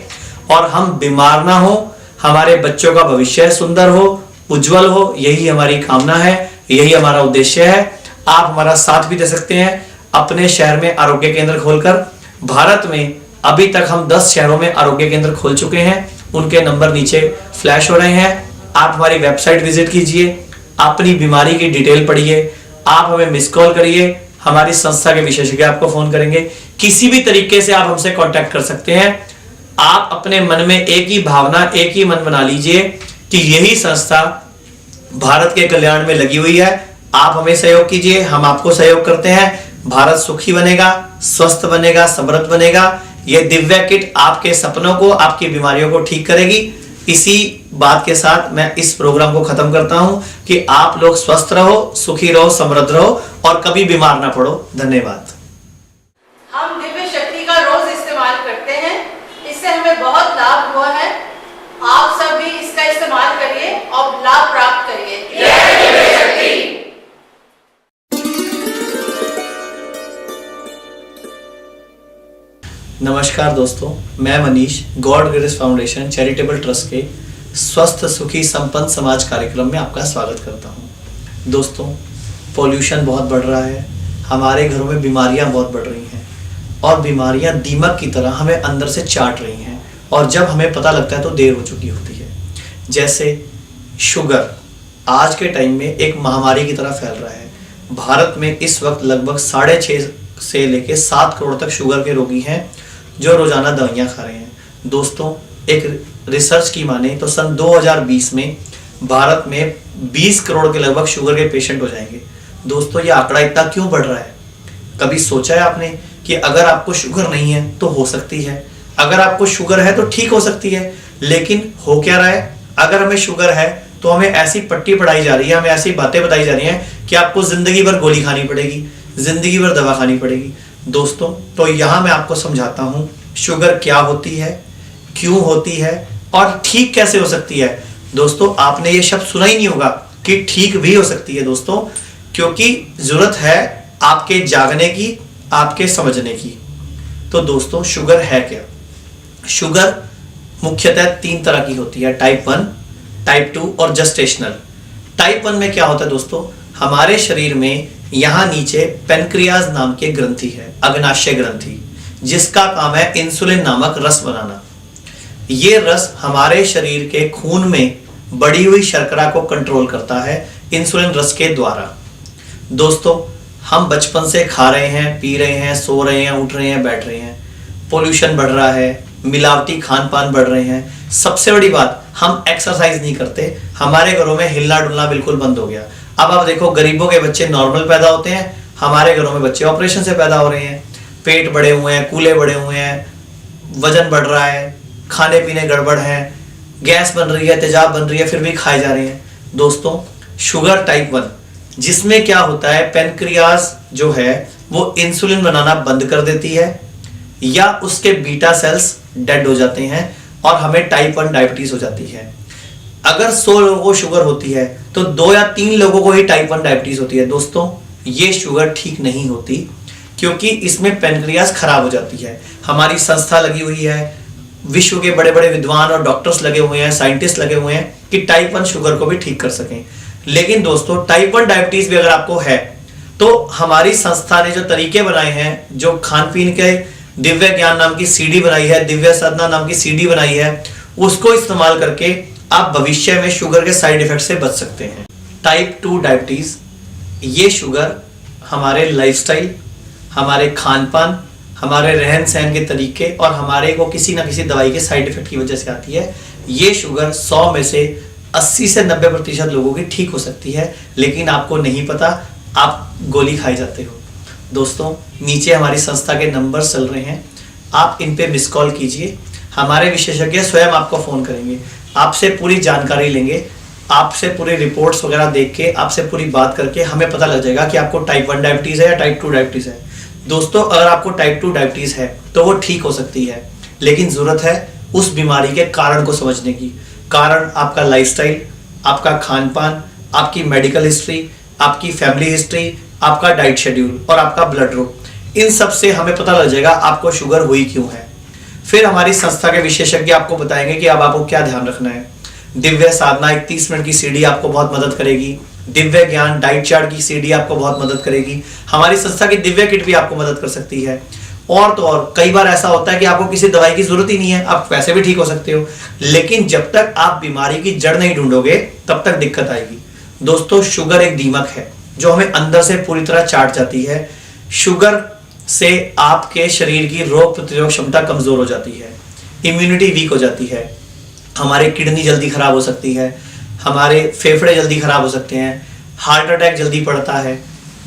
और हम बीमार ना हो, हमारे बच्चों का भविष्य सुंदर हो, उज्जवल हो। यही हमारी कामना है, यही हमारा उद्देश्य है। आप हमारा साथ भी दे सकते हैं अपने शहर में आरोग्य केंद्र खोलकर। भारत में अभी तक हम 10 शहरों में आरोग्य केंद्र खोल चुके हैं, उनके नंबर नीचे फ्लैश हो रहे हैं। आप हमारी वेबसाइट विजिट कीजिए, अपनी बीमारी की डिटेल पढ़िए, आप हमें मिस कॉल करिए, हमारी संस्था के विशेषज्ञ आपको फोन करेंगे। किसी भी तरीके से आप हमसे कांटेक्ट कर सकते हैं। आप अपने मन में एक ही भावना, एक ही मन बना लीजिए कि यही संस्था भारत के कल्याण में लगी हुई है। आप हमें सहयोग कीजिए, हम आपको सहयोग करते हैं। भारत सुखी बनेगा, स्वस्थ बनेगा, समृद्ध बनेगा। यह दिव्या किट आपके सपनों को, आपकी बीमारियों को ठीक करेगी। इसी बात के साथ मैं इस प्रोग्राम को खत्म करता हूं कि आप लोग स्वस्थ रहो, सुखी रहो, समृद्ध रहो और कभी बीमार ना पड़ो। धन्यवाद। हम दिव्य शक्ति का रोज इस्तेमाल करते हैं, इससे हमें बहुत लाभ हुआ है। आप सब भी इसका इस्तेमाल करिए और लाभ प्राप्त करिए। जय दिव्य शक्ति। नमस्कार दोस्तों, मैं Manish God grace foundation Charitable Trust के स्वस्थ सुखी संपन्न समाज कार्यक्रम में आपका स्वागत करता हूं। दोस्तों, पॉल्यूशन बहुत बढ़ रहा है, हमारे घरों में बीमारियां बहुत बढ़ रही हैं और बीमारियां दीमक की तरह हमें अंदर से चाट रही हैं और जब हमें पता लगता है तो देर हो चुकी होती है। जैसे शुगर आज के टाइम में एक महामारी की तरह फैल रहा है। भारत में इस वक्त लगभग 6.5 से लेकर 7 करोड़ तक शुगर के रोगी हैं जो रोजाना दवाइयां खा रहे हैं। दोस्तों, एक रिसर्च की माने तो सन 2020 में भारत में 20 करोड़ के लगभग शुगर के पेशेंट हो जाएंगे। दोस्तों, ये आंकड़ा इतना क्यों बढ़ रहा है? कभी सोचा है आपने कि अगर आपको शुगर नहीं है तो हो सकती है, अगर आपको शुगर है तो ठीक हो सकती है, लेकिन हो क्या रहा है? अगर हमें शुगर है तो हमें ऐसी पट्टी पढ़ाई जा रही है, हमें ऐसी बातें बताई जा रही हैं कि आपको जिंदगी भर गोली खानी पड़ेगी, जिंदगी भर दवा खानी पड़ेगी। दोस्तों, तो यहां मैं आपको समझाता हूं शुगर क्या होती है, क्यों होती है और ठीक कैसे हो सकती है। दोस्तों, आपने ये शब्द सुना ही नहीं होगा कि ठीक भी हो सकती है दोस्तों, क्योंकि जरूरत है आपके जागने की, आपके समझने की। तो दोस्तों, शुगर है क्या? शुगर मुख्यतः 3 तरह की होती है, टाइप 1, टाइप 2 और जेस्टेशनल। टाइप 1 में क्या होता है दोस्तों? हमारे शरीर में यहां नीचे पेनक्रियाज नाम के ग्रंथि है, अग्नाशय ग्रंथि, जिसका काम है इंसुलिन नामक रस बनाना। ये रस हमारे शरीर के खून में बढ़ी हुई शर्करा को कंट्रोल करता है इंसुलिन रस के द्वारा। दोस्तों, हम बचपन से खा रहे हैं, पी रहे हैं, सो रहे हैं, उठ रहे हैं, बैठ रहे हैं, पोल्यूशन बढ़ रहा है, मिलावटी खान पान बढ़ रहे हैं। सबसे बड़ी बात, हम एक्सरसाइज नहीं करते, हमारे घरों में हिलना डुलना बिल्कुल बंद हो गया। अब आप देखो, गरीबों के बच्चे नॉर्मल पैदा होते हैं, हमारे घरों में बच्चे ऑपरेशन से पैदा हो रहे हैं, पेट बड़े हुए हैं, कूले बड़े हुए हैं, वजन बढ़ रहा है, खाने पीने गड़बड़ है, गैस बन रही है, तेजाब बन रही है, फिर भी खाए जा रहे हैं। दोस्तों, शुगर टाइप 1, जिसमें क्या होता है, पेनक्रियाज जो है वो इंसुलिन बनाना बंद कर देती है या उसके बीटा सेल्स डेड हो जाते हैं और हमें टाइप 1 डायबिटीज हो जाती है। अगर 100 लोगों को शुगर होती है तो 2 या 3 लोगों को ही टाइप 1 डायबिटीज होती है। दोस्तों, ये शुगर ठीक नहीं होती, क्योंकि इसमें पेनक्रियाज खराब हो जाती है। हमारी संस्था लगी हुई है, विश्व के बड़े बड़े विद्वान और डॉक्टर्स लगे हुए हैं, साइंटिस्ट लगे हुए हैं कि टाइप 1 शुगर को भी ठीक कर सकें। लेकिन दोस्तों, टाइप 1 डायबिटीज भी अगर आपको है तो हमारी संस्था ने जो तरीके बनाए हैं, जो खान पीन के दिव्य ज्ञान नाम की सीडी बनाई है, दिव्य साधना नाम की सीडी बनाई है, उसको इस्तेमाल करके आप भविष्य में शुगर के साइड इफेक्ट से बच सकते हैं। टाइप 2 डायबिटीज, ये शुगर हमारे लाइफस्टाइल, हमारे खान पान, हमारे रहन सहन के तरीके और हमारे को किसी ना किसी दवाई के साइड इफेक्ट की वजह से आती है। ये शुगर 100 में से 80 से 90% लोगों की ठीक हो सकती है, लेकिन आपको नहीं पता, आप गोली खाए जाते हो। दोस्तों, नीचे हमारी संस्था के नंबर चल रहे हैं, आप इन पे मिस कॉल कीजिए। हमारे विशेषज्ञ स्वयं आपको फ़ोन करेंगे, आपसे पूरी जानकारी लेंगे, आपसे पूरी रिपोर्ट्स वगैरह देख के, आपसे पूरी बात करके हमें पता लग जाएगा कि आपको टाइप 1 डायबिटीज़ है या टाइप 2 डायबिटीज़ है। दोस्तों, अगर आपको टाइप 2 डायबिटीज़ है तो वो ठीक हो सकती है, लेकिन ज़रूरत है उस बीमारी के कारण को समझने की। कारण आपका लाइफस्टाइल, आपका खान पान, आपकी मेडिकल हिस्ट्री, आपकी फैमिली हिस्ट्री, आपका डाइट शेड्यूल और आपका ब्लड ग्रुप, इन सब से हमें पता लग जाएगा आपको शुगर हुई क्यों है। फिर हमारी संस्था के विशेषज्ञ आपको बताएंगे कि अब आपको क्या ध्यान रखना है। दिव्य साधना, एक 30 मिनट की सीडी आपको बहुत मदद करेगी। दिव्य ज्ञान डाइट चार्ट की सीडी आपको बहुत मदद करेगी। हमारी संस्था की दिव्य किट भी आपको मदद कर सकती है। और तो और कई बार ऐसा होता है कि आपको किसी दवाई की जरूरत ही नहीं है, आप वैसे भी ठीक हो सकते हो, लेकिन जब तक आप बीमारी की जड़ नहीं ढूंढोगे तब तक दिक्कत आएगी। दोस्तों, शुगर एक दीमक है जो हमें अंदर से पूरी तरह चाट जाती है। शुगर से आपके शरीर की रोग प्रतिरोधक क्षमता कमजोर हो जाती है, इम्यूनिटी वीक हो जाती है, हमारी किडनी जल्दी खराब हो सकती है, हमारे फेफड़े जल्दी खराब हो सकते हैं, हार्ट अटैक जल्दी पड़ता है,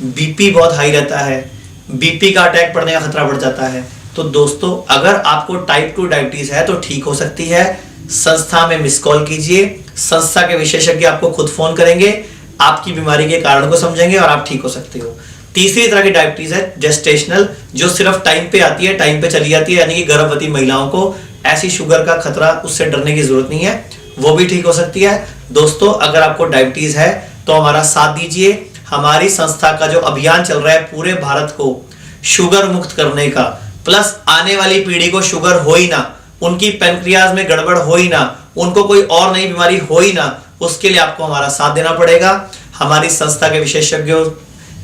बीपी बहुत हाई रहता है, बीपी का अटैक पड़ने का खतरा बढ़ जाता है। तो दोस्तों, अगर आपको टाइप 2 डायबिटीज है तो ठीक हो सकती है। संस्था में मिस कॉल कीजिए, संस्था के विशेषज्ञ आपको खुद फोन करेंगे, आपकी बीमारी के कारण को समझेंगे और आप ठीक हो सकते हो। तीसरी तरह की डायबिटीज है जेस्टेशनल, जो सिर्फ टाइम पे आती है, टाइम पे चली जाती है, यानी कि गर्भवती महिलाओं को ऐसी शुगर का खतरा, उससे डरने की जरूरत नहीं है, वो भी ठीक हो सकती है। दोस्तों, अगर आपको डायबिटीज है तो हमारा साथ दीजिए। हमारी संस्था का जो अभियान चल रहा है पूरे भारत को शुगर मुक्त करने का, प्लस आने वाली पीढ़ी को शुगर हो ही ना, उनकी पैनक्रियाज में गड़बड़ हो ही ना, उनको कोई और नई बीमारी हो ही ना, उसके लिए आपको हमारा साथ देना पड़ेगा। हमारी संस्था के विशेषज्ञों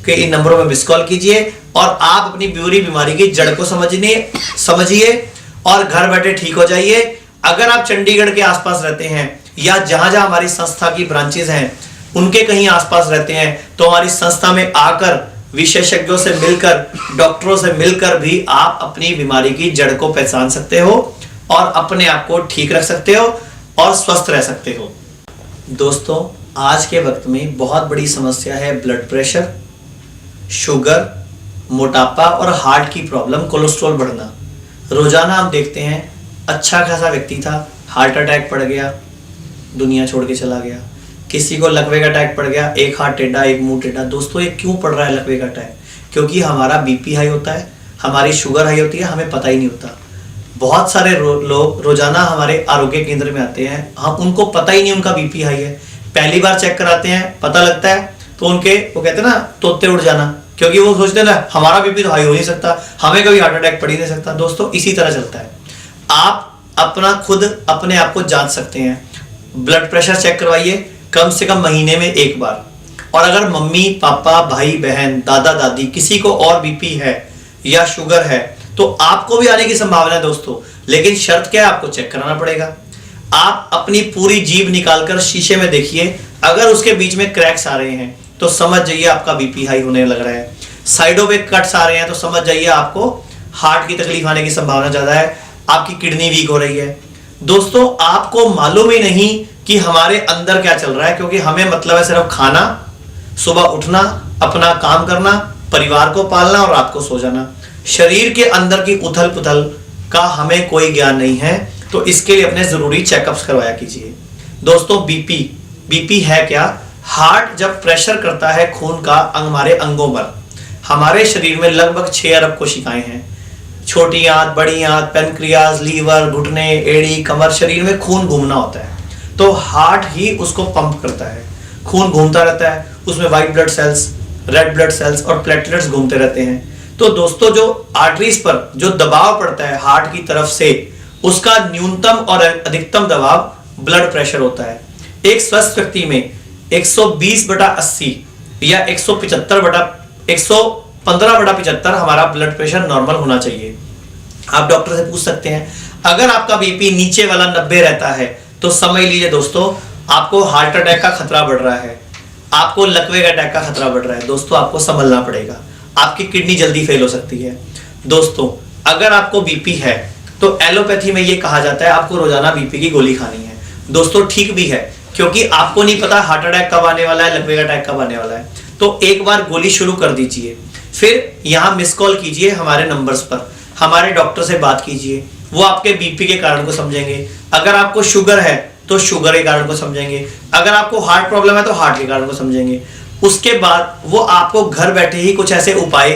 के इन नंबरों में मिस कॉल कीजिए और आप अपनी पूरी बीमारी की जड़ को समझिए और घर बैठे ठीक हो जाइए। अगर आप चंडीगढ़ के आसपास रहते हैं या जहां जहां हमारी संस्था की ब्रांचेज हैं उनके कहीं आसपास रहते हैं, तो हमारी संस्था में आकर विशेषज्ञों से मिलकर, डॉक्टरों से मिलकर भी आप अपनी बीमारी की जड़ को पहचान सकते हो और अपने आप को ठीक रख सकते हो और स्वस्थ रह सकते हो। दोस्तों, आज के वक्त में बहुत बड़ी समस्या है ब्लड प्रेशर, शुगर, मोटापा और हार्ट की प्रॉब्लम, कोलेस्ट्रॉल बढ़ना। रोजाना हम देखते हैं अच्छा खासा व्यक्ति था, हार्ट अटैक पड़ गया, दुनिया छोड़ के चला गया। किसी को लकवे का अटैक पड़ गया, एक हाथ टेढ़ा, एक मुंह टेढ़ा। दोस्तों, ये क्यों पड़ रहा है लकवे का अटैक? क्योंकि हमारा बीपी हाई होता है, हमारी शुगर हाई होती है, हमें पता ही नहीं होता। बहुत सारे लोग रोजाना हमारे आरोग्य केंद्र में आते हैं, हम उनको पता ही नहीं उनका बीपी हाई है। पहली बार चेक कराते हैं, पता लगता है तो वो कहते हैं ना, तोते उड़ जाना, क्योंकि वो सोचते हैं ना हमारा बीपी तो हाई हो नहीं सकता, हमें कभी हार्ट अटैक पड़ ही नहीं सकता। दोस्तों, इसी तरह चलता है। आप खुद अपने आप को जांच सकते हैं। ब्लड प्रेशर चेक करवाइए कम से कम महीने में एक बार। और अगर मम्मी पापा भाई बहन दादा दादी किसी को और बीपी है या शुगर है तो आपको भी आने की संभावना है दोस्तों, लेकिन शर्त क्या है, आपको चेक कराना पड़ेगा। आप अपनी पूरी जीभ निकालकर शीशे में देखिए, अगर उसके बीच में क्रैक्स आ रहे हैं तो समझ जाइए आपका बीपी हाई होने लग रहा है। साइडों पे कट्स आ रहे हैं तो समझ जाइए आपको हार्ट की तकलीफ आने की संभावना ज्यादा है, आपकी किडनी वीक हो रही है। दोस्तों, आपको मालूम ही नहीं कि हमारे अंदर क्या चल रहा है, क्योंकि हमें मतलब है सिर्फ खाना, सुबह उठना, अपना काम करना, परिवार को पालना और रात को सो जाना। शरीर के अंदर की उथल पुथल का हमें कोई ज्ञान नहीं है, तो इसके लिए अपने जरूरी चेकअप्स करवाया कीजिए। दोस्तों, बीपी है क्या? हार्ट जब प्रेशर करता है खून का हमारे अंगों पर, हमारे शरीर में लगभग 6 अरब कोशिकाएं हैं। छोटी आंत, बड़ी आंत, पैनक्रियाज, लीवर, घुटने, एड़ी, कमर, शरीर में खून घूमना होता है, तो हार्ट ही उसको पंप करता है। खून घूमता रहता है, उसमें white blood cells, red blood cells और प्लेटलेट्स घूमते रहते हैं। तो दोस्तों, जो आर्टरीज पर जो दबाव पड़ता है हार्ट की तरफ से, उसका न्यूनतम और अधिकतम दबाव ब्लड प्रेशर होता है। एक स्वस्थ व्यक्ति में 120/80 या 115/75 हमारा ब्लड प्रेशर नॉर्मल होना चाहिए। आप डॉक्टर से पूछ सकते हैं, अगर आपका बीपी नीचे वाला 90 रहता है तो समझ लीजिए दोस्तों, आपको हार्ट अटैक का खतरा बढ़ रहा है, आपको लकवे का अटैक का खतरा बढ़ रहा है। दोस्तों आपको संभलना पड़ेगा, आपकी किडनी जल्दी फेल हो सकती है। दोस्तों अगर आपको बीपी है तो एलोपैथी में ये कहा जाता है आपको रोजाना बीपी की गोली खानी है। दोस्तों ठीक भी है, क्योंकि आपको नहीं पता हार्ट अटैक कब आने वाला है, लकवे का अटैक कब आने वाला है। तो एक बार गोली शुरू कर दीजिए, फिर यहाँ मिस कॉल कीजिए हमारे नंबर्स पर, हमारे डॉक्टर से बात कीजिए, वो आपके बीपी के कारण को समझेंगे। अगर आपको शुगर है तो शुगर के कारण को समझेंगे, अगर आपको हार्ट प्रॉब्लम है तो हार्ट के कारण को समझेंगे। उसके बाद वो आपको घर बैठे ही कुछ ऐसे उपाय,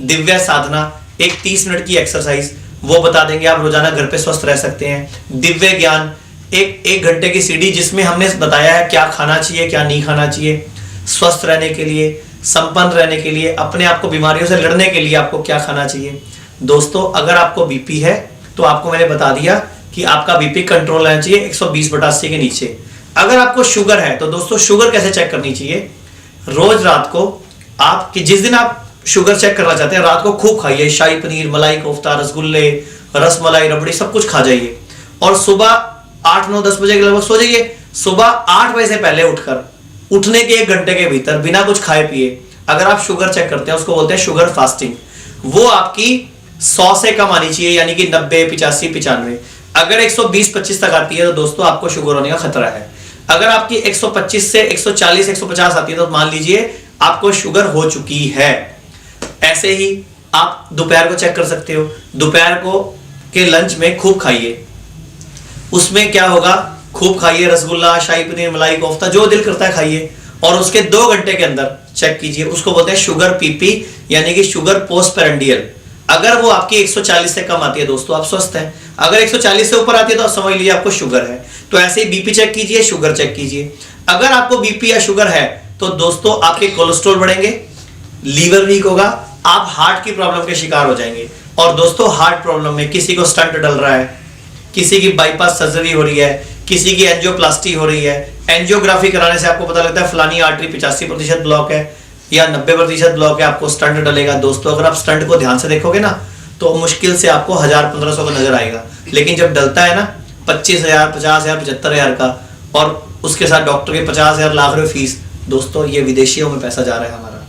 दिव्य साधना, एक 30 मिनट की एक्सरसाइज वो बता देंगे, आप रोजाना घर पे स्वस्थ रह सकते हैं। दिव्य ज्ञान, एक घंटे की सीडी जिसमें हमने बताया है क्या खाना चाहिए क्या नहीं खाना चाहिए, स्वस्थ रहने के लिए, संपन्न रहने के लिए, अपने आप को बीमारियों से लड़ने के लिए आपको क्या खाना चाहिए। दोस्तों अगर आपको बीपी है तो आपको मैंने बता दिया कि आपका बीपी कंट्रोल रहना चाहिए 120/80 के नीचे। अगर आपको शुगर है तो दोस्तों शुगर कैसे चेक करनी चाहिए, रोज रात को आप, कि जिस दिन आप शुगर चेक करना चाहते हैं रात को खूब खाइए, शाही पनीर, मलाई कोफ्ता, रसगुल्ले, रसमलाई, रबड़ी सब कुछ खा जाइए, और सुबह 8, 9, 10 बजे के लगभग सो जाइए। सुबह 8 बजे से पहले उठने के 1 घंटे के भीतर बिना कुछ खाए पिए अगर आप शुगर चेक करते हैं, उसको बोलते हैं शुगर फास्टिंग, वो आपकी 100 से कम आनी चाहिए, यानी कि 90, 85, 95। अगर 120-25 तक आती है तो दोस्तों आपको शुगर होने का खतरा है। अगर आपकी 125 से 140, 150 आती है तो मान लीजिए आपको शुगर हो चुकी है। ऐसे ही आप दोपहर को चेक कर सकते हो, दोपहर को के लंच में खूब खाइए, उसमें क्या होगा, खूब खाइए, रसगुल्ला, शाही पनीर, मलाई कोफ्ता, जो दिल करता है खाइए, और उसके 2 घंटे के अंदर चेक कीजिए, उसको बोलते हैं शुगर पीपी, यानी कि शुगर पोस्टपेरेंडियल। अगर वो आपकी 140 से कम आती है दोस्तों आप स्वस्थ हैं, अगर 140 से ऊपर आती है तो आप समझ लीजिए आपको शुगर है। तो ऐसे ही बीपी चेक कीजिए, शुगर चेक कीजिए। अगर आपको बीपी या शुगर है तो दोस्तों आपके कोलेस्ट्रॉल बढ़ेंगे, लीवर वीक होगा, आप हार्ट की प्रॉब्लम के शिकार हो जाएंगे। और दोस्तों हार्ट प्रॉब्लम में किसी को स्टंट डल रहा है, किसी की बाईपास सर्जरी हो रही है, किसी की एंजियोप्लास्टी हो रही है, एंजियोग्राफी कराने से आपको पता लगता है फलानी आर्टरी 85% ब्लॉक है या 90% ब्लॉक है, आपको स्टंट डलेगा। दोस्तों अगर आप स्टंट को ध्यान से देखोगे ना तो मुश्किल से आपको 1000-1500 का नजर आएगा, लेकिन जब डलता है ना 25,000, 50,000, 75,000 का, और उसके साथ डॉक्टर के 50,000 लाख रुपए फीस, दोस्तों ये विदेशियों में पैसा जा रहा है हमारा।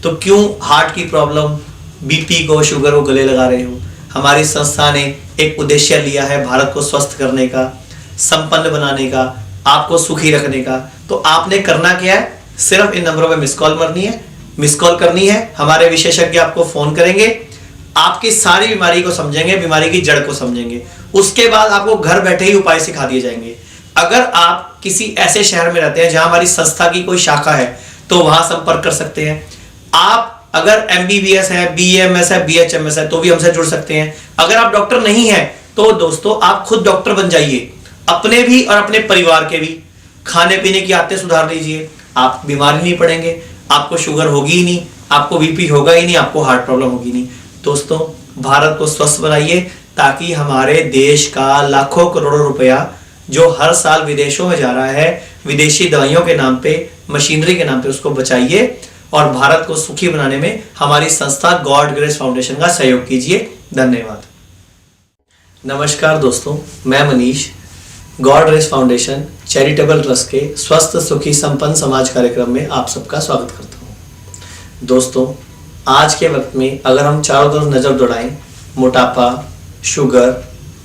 तो क्यों हार्ट की प्रॉब्लम, बीपी को, शुगर को गले लगा रहे हो। हमारी संस्था ने एक उद्देश्य लिया है भारत को स्वस्थ करने का, संपन्न बनाने का, आपको सुखी रखने का। तो आपने करना क्या है, सिर्फ इन नंबरों पे मिस कॉल करनी है, हमारे विशेषज्ञ आपको फोन करेंगे, आपकी सारी बीमारी को समझेंगे, बीमारी की जड़ को समझेंगे, उसके बाद आपको घर बैठे ही उपाय सिखा दिए जाएंगे। अगर आप किसी ऐसे शहर में रहते हैं जहां हमारी संस्था की कोई शाखा है तो वहां संपर्क कर सकते हैं। आप अगर MBBS है, BAMS है, BHMS है तो भी हमसे जुड़ सकते हैं। अगर आप डॉक्टर नहीं है तो दोस्तों आप खुद डॉक्टर बन जाइए, अपने भी और अपने परिवार के भी। खाने पीने की आदतें सुधार लीजिए, आप बीमार ही नहीं पड़ेंगे, आपको शुगर होगी ही नहीं, आपको बीपी होगा ही नहीं, आपको हार्ट प्रॉब्लम होगी नहीं। दोस्तों भारत को स्वस्थ बनाइए ताकि हमारे देश का लाखों करोड़ों रुपया जो हर साल विदेशों में जा रहा है, विदेशी दवाइयों के नाम पे, मशीनरी के नाम पे, उसको बचाइए और भारत को सुखी बनाने में हमारी संस्था गॉड ग्रेस फाउंडेशन का सहयोग कीजिए। धन्यवाद। नमस्कार दोस्तों, मैं Manish, God grace foundation Charitable Trust के स्वस्थ सुखी संपन्न समाज कार्यक्रम में आप सबका स्वागत करता हूँ। दोस्तों आज के वक्त में अगर हम चारों तरफ नजर दौड़ाएं, मोटापा, शुगर,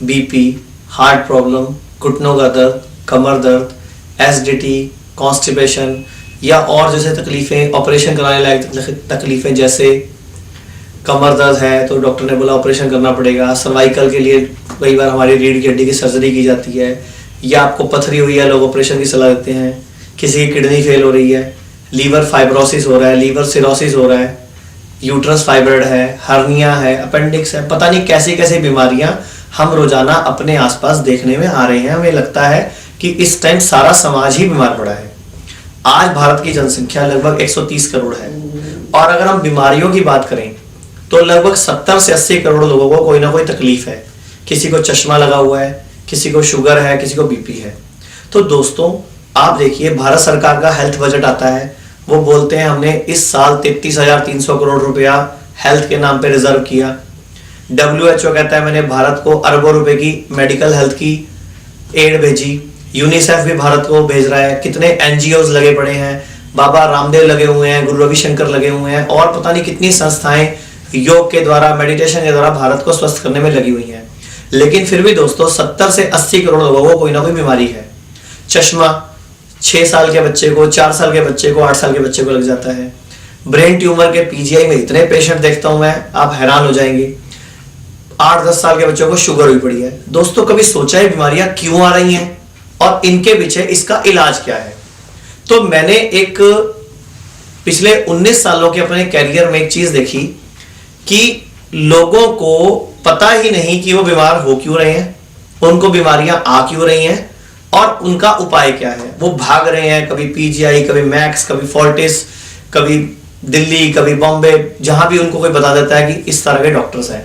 बीपी, हार्ट प्रॉब्लम, घुटनों का दर्द, कमर दर्द, एसिडिटी, कॉन्स्टिपेशन या और जैसे तकलीफें, ऑपरेशन कराने लायक तकलीफें, जैसे कमर दर्द है तो डॉक्टर ने बोला ऑपरेशन करना पड़ेगा, सर्वाइकल के लिए कई बार हमारी रीढ़ की हड्डी की सर्जरी की जाती है, या आपको पथरी हुई है लोग ऑपरेशन की सलाह देते हैं, किसी की किडनी फेल हो रही है, लीवर फाइब्रोसिस हो रहा है, लीवर सिरोसिस हो रहा है, यूट्रस फाइब्रॉइड है, हर्निया है, अपेंडिक्स है, पता नहीं कैसी कैसी बीमारियां हम रोजाना अपने आसपास देखने में आ रहे हैं। हमें लगता है कि इस टाइम सारा समाज ही बीमार पड़ा है। आज भारत की जनसंख्या लगभग 130 करोड़ है, और अगर हम बीमारियों की बात करें तो लगभग 70 से 80 करोड़ लोगों को कोई ना कोई तकलीफ है। किसी को चश्मा लगा हुआ है, किसी को शुगर है, किसी को बीपी है। तो दोस्तों आप देखिए भारत सरकार का हेल्थ बजट आता है, वो बोलते हैं हमने इस साल 33,300 करोड़ रुपया हेल्थ के नाम पे रिजर्व किया। WHO कहता है मैंने भारत को अरबों रुपए की मेडिकल हेल्थ की एड भेजी, यूनिसेफ भी भारत को भेज रहा है, कितने एनजीओज लगे पड़े हैं, बाबा रामदेव लगे हुए हैं, गुरु रविशंकर लगे हुए हैं, और पता नहीं कितनी संस्थाएं योग के द्वारा, मेडिटेशन के द्वारा भारत को स्वस्थ करने में लगी हुई हैं। लेकिन फिर भी दोस्तों 70 से 80 करोड़ लोगों को कोई ना कोई बीमारी है। चश्मा 6 साल के बच्चे को, 4 साल के बच्चे को, 8 साल के बच्चे को लग जाता है। ब्रेन ट्यूमर के पीजीआई में इतने पेशेंट देखता हूं मैं, आप हैरान हो जाएंगे। 8-10 साल के बच्चों को शुगर हुई पड़ी है। दोस्तों कभी सोचा है बीमारियां क्यों आ रही हैं और इनके पीछे इसका इलाज क्या है? तो मैंने एक पिछले 19 सालों के अपने कैरियर में एक चीज देखी कि लोगों को पता ही नहीं कि वो बीमार हो क्यों रहे हैं, उनको बीमारियां आ क्यों रही हैं और उनका उपाय क्या है। वो भाग रहे हैं, कभी पीजीआई, कभी मैक्स, कभी फोर्टिस, कभी दिल्ली, कभी बॉम्बे, जहां भी उनको कोई बता देता है कि इस तरह के डॉक्टर्स हैं।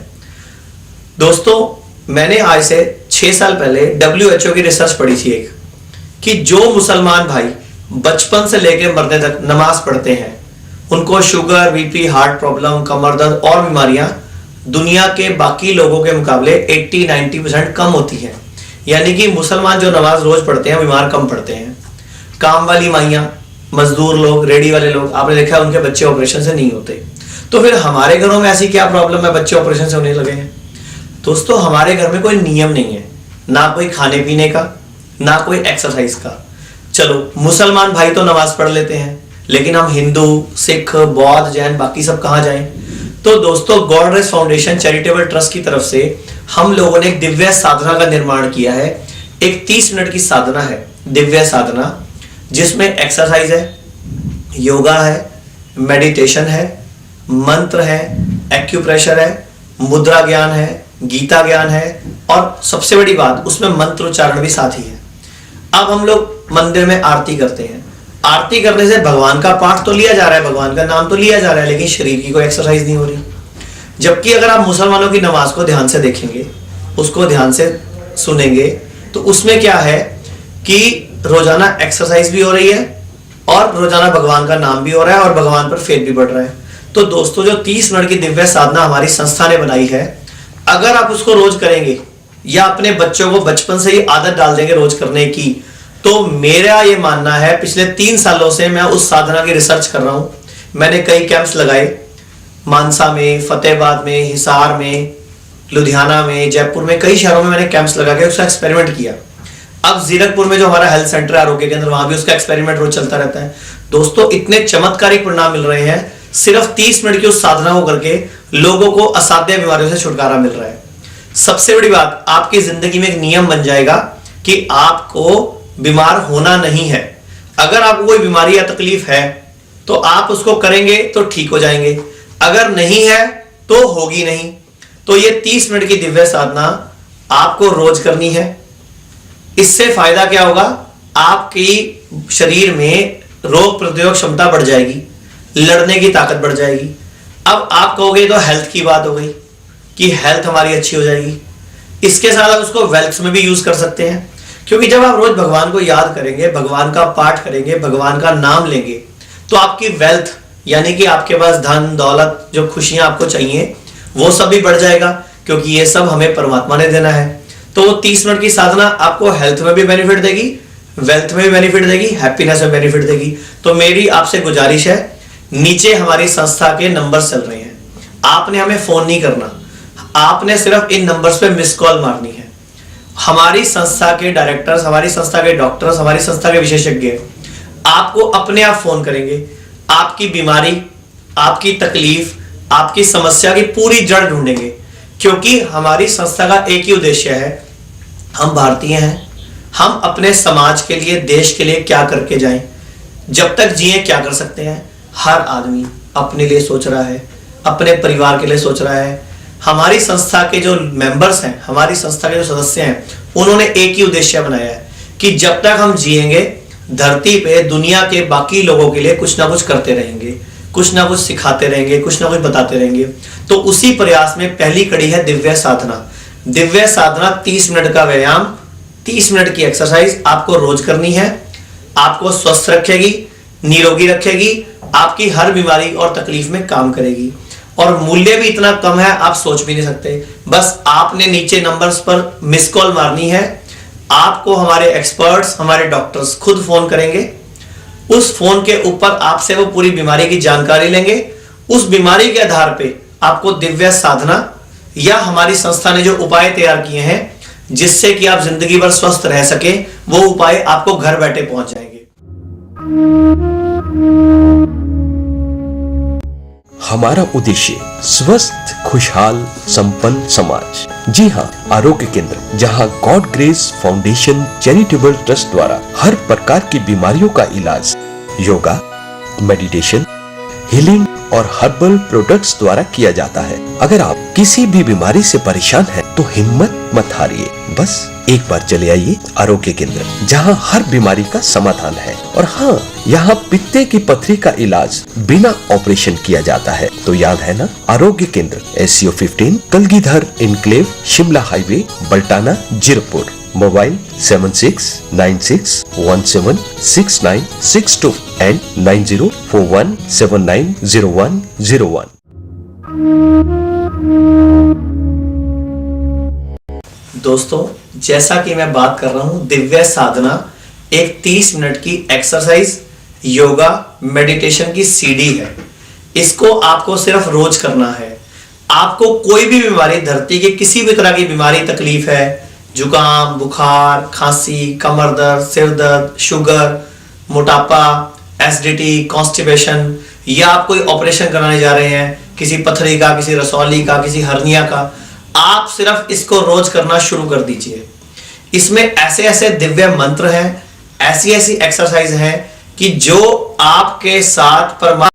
दोस्तों मैंने आज से 6 साल पहले WHO की रिसर्च पढ़ी थी एक, कि जो मुसलमान भाई बचपन से लेकर मरने तक नमाज पढ़ते हैं उनको शुगर, बीपी, हार्ट प्रॉब्लम, कमर दर्द और बीमारियां दुनिया के बाकी लोगों के मुकाबले 80-90% कम होती हैं। यानी कि मुसलमान जो नमाज रोज पढ़ते हैं बीमार कम पड़ते हैं। काम वाली माइयां, मजदूर लोग, रेडी वाले लोग, आपने देखा है उनके बच्चे ऑपरेशन से नहीं होते। तो फिर हमारे घरों में ऐसी क्या प्रॉब्लम है बच्चे ऑपरेशन से होने लगे हैं? दोस्तों हमारे घर में कोई नियम नहीं है, ना कोई खाने पीने का, ना कोई एक्सरसाइज का। चलो मुसलमान भाई तो नमाज पढ़ लेते हैं, लेकिन हम हिंदू, सिख, बौद्ध, जैन बाकी सब कहां जाएं? तो दोस्तों God grace foundation Charitable trust की तरफ से हम लोगों ने एक दिव्य साधना का निर्माण किया है। एक 30 मिनट की साधना है, दिव्य साधना, जिसमें एक्सरसाइज है, योगा है, मेडिटेशन है, मंत्र है, एक्यूप्रेशर है, मुद्रा ज्ञान है, गीता ज्ञान है, और सबसे बड़ी बात उसमें मंत्र उच्चारण भी साथ ही है। अब हम लोग मंदिर में आरती करते हैं, आरती करने से भगवान का पाठ तो लिया जा रहा है, भगवान का नाम तो लिया जा रहा है, लेकिन शरीर की कोई एक्सरसाइज नहीं हो रही। जबकि अगर आप मुसलमानों की नमाज को ध्यान से देखेंगे, उसको ध्यान से सुनेंगे, तो उसमें क्या है कि रोजाना एक्सरसाइज भी हो रही है और रोजाना भगवान का नाम भी हो रहा है और भगवान पर फेथ भी बढ़ रहा है। तो दोस्तों जो 30 मिनट की दिव्य साधना हमारी संस्था ने बनाई है, अगर आप उसको रोज करेंगे या अपने बच्चों को बचपन से ही आदत डाल देंगे रोज करने की, तो मेरा ये मानना है, पिछले 3 सालों से मैं उस साधना की रिसर्च कर रहा हूं। मैंने कई कैंप्स लगाए, मानसा में, फतेहाबाद में, हिसार में, लुधियाना में, जयपुर में, कई शहरों में मैंने कैंप्स लगा के उसका एक्सपेरिमेंट किया। अब जीरकपुर में जो हमारा हेल्थ सेंटर है, आरोग्य केंद्र, वहां भी उसका एक्सपेरिमेंट रोज चलता रहता है। दोस्तों इतने चमत्कारिक परिणाम मिल रहे हैं, सिर्फ 30 मिनट की उस साधना को करके लोगों को असाध्य बीमारियों से छुटकारा मिल रहा है। सबसे बड़ी बात, आपकी जिंदगी में एक नियम बन जाएगा कि आपको बीमार होना नहीं है। अगर आपको कोई बीमारी या तकलीफ है तो आप उसको करेंगे तो ठीक हो जाएंगे, अगर नहीं है तो होगी नहीं। तो ये 30 मिनट की दिव्य साधना आपको रोज करनी है। इससे फायदा क्या होगा? आपकी शरीर में रोग प्रतिरोधक क्षमता बढ़ जाएगी, लड़ने की ताकत बढ़ जाएगी। अब आप कहोगे तो हेल्थ की बात हो गई कि हेल्थ हमारी अच्छी हो जाएगी। इसके साथ आप उसको वेल्थ में भी यूज कर सकते हैं, क्योंकि जब आप रोज भगवान को याद करेंगे, भगवान का पाठ करेंगे, भगवान का नाम लेंगे, तो आपकी वेल्थ यानी कि आपके पास धन दौलत, जो खुशियां आपको चाहिए, वो सब भी बढ़ जाएगा, क्योंकि ये सब हमें परमात्मा ने देना है। तो वो 30 मिनट की साधना आपको हेल्थ में भी बेनिफिट देगी, वेल्थ में भी बेनिफिट देगी, हैप्पीनेस में बेनिफिट देगी। तो मेरी आपसे गुजारिश है, नीचे हमारी संस्था के नंबर चल रहे हैं, आपने हमें फोन नहीं करना, आपने सिर्फ इन नंबर्स पे मिस कॉल मारनी है। हमारी संस्था के डायरेक्टर्स, हमारी संस्था के डॉक्टर्स, हमारी संस्था के विशेषज्ञ आपको अपने आप फोन करेंगे, आपकी बीमारी, आपकी तकलीफ, आपकी समस्या की पूरी जड़ ढूंढेंगे। क्योंकि हमारी संस्था का एक ही उद्देश्य है, हम भारतीय हैं, हम अपने समाज के लिए, देश के लिए क्या करके जाएं। जब तक जिए क्या कर सकते हैं? हर आदमी अपने लिए सोच रहा है, अपने परिवार के लिए सोच रहा है। हमारी संस्था के जो मेंबर्स हैं, हमारी संस्था के जो सदस्य हैं, उन्होंने एक ही उद्देश्य बनाया है कि जब तक हम जिएंगे धरती पे दुनिया के बाकी लोगों के लिए कुछ ना कुछ करते रहेंगे, कुछ ना कुछ सिखाते रहेंगे, कुछ ना कुछ बताते रहेंगे। तो उसी प्रयास में पहली कड़ी है दिव्य साधना। दिव्य साधना 30 मिनट का व्यायाम, 30 मिनट की एक्सरसाइज आपको रोज करनी है। आपको स्वस्थ रखेगी, निरोगी रखेगी, आपकी हर बीमारी और तकलीफ में काम करेगी। और मूल्य भी इतना कम है, आप सोच भी नहीं सकते। बस आपने नीचे नंबर्स पर मिस कॉल मारनी है, आपको हमारे एक्सपर्ट्स, हमारे डॉक्टर्स खुद फोन करेंगे। उस फोन के ऊपर आपसे वो पूरी बीमारी की जानकारी लेंगे। उस बीमारी के आधार पे आपको दिव्य साधना या हमारी संस्था ने जो उपाय तैयार किए हैं जिससे कि आप जिंदगी भर स्वस्थ रह सके, वो उपाय आपको घर बैठे पहुंच जाएंगे। हमारा उद्देश्य स्वस्थ, खुशहाल, संपन्न समाज। जी हाँ, आरोग्य केंद्र, जहाँ God grace foundation Charitable trust द्वारा हर प्रकार की बीमारियों का इलाज योगा, मेडिटेशन, हीलिंग और हर्बल प्रोडक्ट्स द्वारा किया जाता है। अगर आप किसी भी बीमारी से परेशान हैं, तो हिम्मत मत हारिए, बस एक बार चले आइए आरोग्य केंद्र, जहां हर बीमारी का समाधान है। और हाँ, यहाँ पित्ते की पथरी का इलाज बिना ऑपरेशन किया जाता है। तो याद है ना, आरोग्य Kendra SCO 15, Kalgidhar enclave, Shimla highway, Baltana, Zirakpur. Mobile 7696176962 and 9041790101। दोस्तों, जैसा कि मैं बात कर रहा हूं, दिव्य साधना एक 30 मिनट की एक्सरसाइज, योगा, मेडिटेशन की CD है। इसको आपको सिर्फ रोज करना है। आपको कोई भी बीमारी, धरती की किसी भी तरह की बीमारी, तकलीफ है, जुकाम, बुखार, खांसी, कमर दर्द, सिर दर्द, शुगर, मोटापा, एसिडिटी, कॉन्स्टिपेशन, या आप कोई ऑपरेशन कराने जा रहे हैं, किसी पथरी का, किसी रसौली का, किसी हर्निया का, आप सिर्फ इसको रोज करना शुरू कर दीजिए। इसमें ऐसे ऐसे दिव्य मंत्र हैं, ऐसी ऐसी एक्सरसाइज हैं कि जो आपके साथ परमात्मा